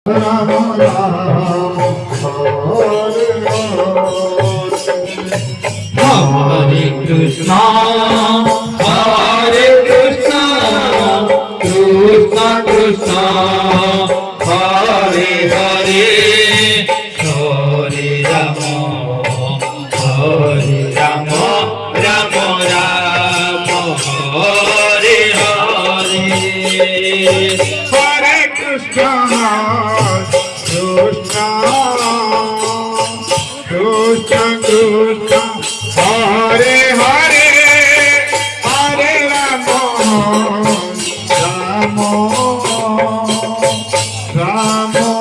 Ram Ram Hare Hare Krishna Hare Krishna Krishna Krishna Hare Hare Hare Rama Hare Rama Rama Rama Hare Hare Hare Krishna Krishna Krishna Krishna Hare Hare Hare Rama Rama Rama